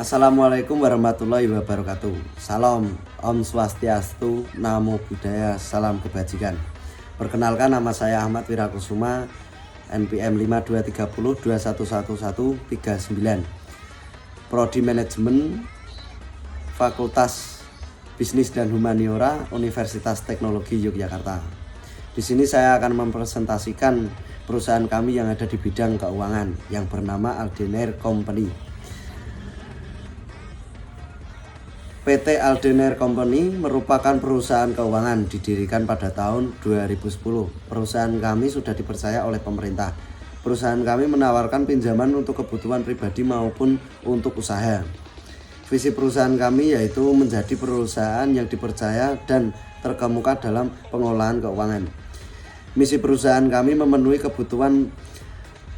Assalamualaikum warahmatullahi wabarakatuh. Salam, Om Swastiastu, Namo Buddhaya, salam kebajikan. Perkenalkan, nama saya Ahmad Wirakusuma, NPM 5230211139, Prodi Manajemen, Fakultas Bisnis dan Humaniora, Universitas Teknologi Yogyakarta. Di sini saya akan mempresentasikan perusahaan kami yang ada di bidang keuangan yang bernama Aldenair Company. PT Aldenair Company merupakan perusahaan keuangan didirikan pada tahun 2010. Perusahaan kami sudah dipercaya oleh pemerintah. Perusahaan kami menawarkan pinjaman untuk kebutuhan pribadi maupun untuk usaha. Visi perusahaan kami yaitu menjadi perusahaan yang dipercaya dan terkemuka dalam pengolahan keuangan. Misi perusahaan kami memenuhi kebutuhan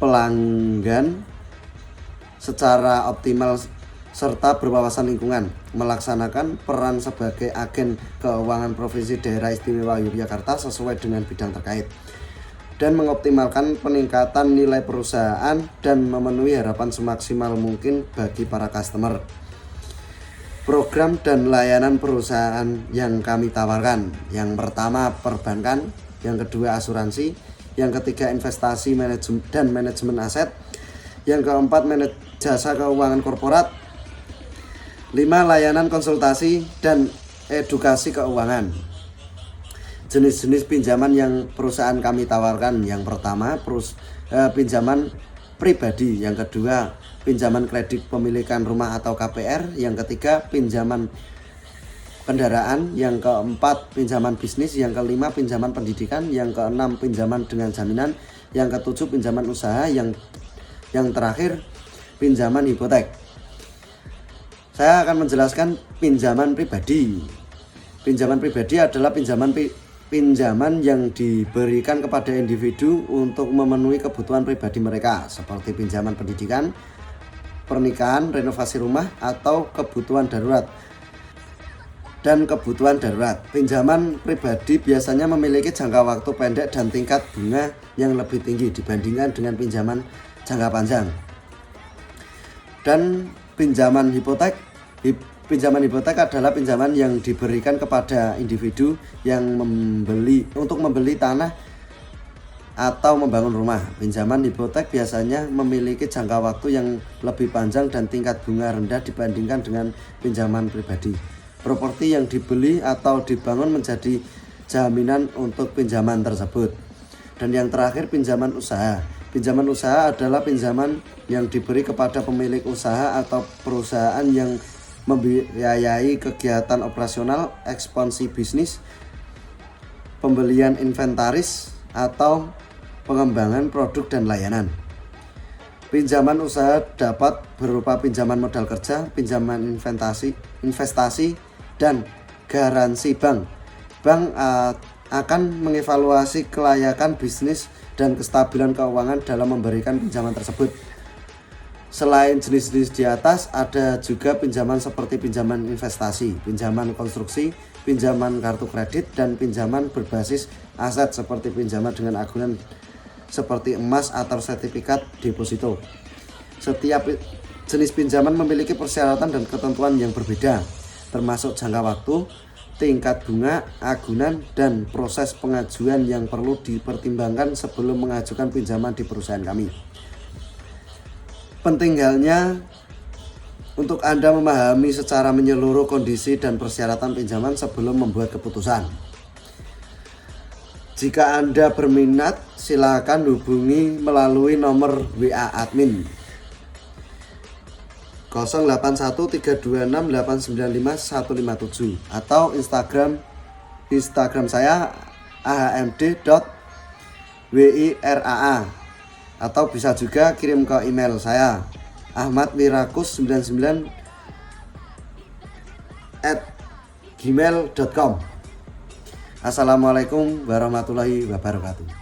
pelanggan secara optimal serta berwawasan lingkungan, melaksanakan peran sebagai agen keuangan Provinsi Daerah Istimewa Yogyakarta sesuai dengan bidang terkait, dan mengoptimalkan peningkatan nilai perusahaan dan memenuhi harapan semaksimal mungkin bagi para customer. Program dan layanan perusahaan yang kami tawarkan, yang pertama perbankan, yang kedua asuransi, yang ketiga investasi dan manajemen aset, yang keempat jasa keuangan korporat, 5. Layanan konsultasi dan edukasi keuangan. Jenis-jenis pinjaman yang perusahaan kami tawarkan, yang pertama pinjaman pribadi, yang kedua pinjaman kredit pemilikan rumah atau KPR, yang ketiga pinjaman kendaraan, yang keempat pinjaman bisnis, yang kelima pinjaman pendidikan, yang keenam pinjaman dengan jaminan, yang ketujuh pinjaman usaha, yang terakhir pinjaman hipotek. Saya akan menjelaskan pinjaman pribadi. Pinjaman pribadi adalah pinjaman yang diberikan kepada individu untuk memenuhi kebutuhan pribadi mereka, seperti pinjaman pendidikan, pernikahan, renovasi rumah, atau kebutuhan darurat. Pinjaman pribadi biasanya memiliki jangka waktu pendek dan tingkat bunga yang lebih tinggi dibandingkan dengan pinjaman jangka panjang. Dan pinjaman hipotek adalah pinjaman yang diberikan kepada individu yang membeli tanah atau membangun rumah. Pinjaman hipotek biasanya memiliki jangka waktu yang lebih panjang dan tingkat bunga rendah dibandingkan dengan pinjaman pribadi. Properti yang dibeli atau dibangun menjadi jaminan untuk pinjaman tersebut. Dan yang terakhir pinjaman usaha. Pinjaman usaha adalah pinjaman yang diberi kepada pemilik usaha atau perusahaan yang membiayai kegiatan operasional, ekspansi bisnis, pembelian inventaris, atau pengembangan produk dan layanan. Pinjaman usaha dapat berupa pinjaman modal kerja, pinjaman investasi, dan garansi bank. Bank akan mengevaluasi kelayakan bisnis dan kestabilan keuangan dalam memberikan pinjaman tersebut. Selain jenis-jenis di atas, ada juga pinjaman seperti pinjaman investasi, pinjaman konstruksi, pinjaman kartu kredit, dan pinjaman berbasis aset seperti pinjaman dengan agunan seperti emas atau sertifikat deposito. Setiap jenis pinjaman memiliki persyaratan dan ketentuan yang berbeda, termasuk jangka waktu, tingkat bunga, agunan, dan proses pengajuan yang perlu dipertimbangkan sebelum mengajukan pinjaman di perusahaan kami. Penting halnya untuk Anda memahami secara menyeluruh kondisi dan persyaratan pinjaman sebelum membuat keputusan. Jika Anda berminat, silakan hubungi melalui nomor WA admin 081326895157 atau Instagram saya ahmd.wiraa, atau bisa juga kirim ke email saya ahmadwirakus99@gmail.com. Assalamualaikum warahmatullahi wabarakatuh.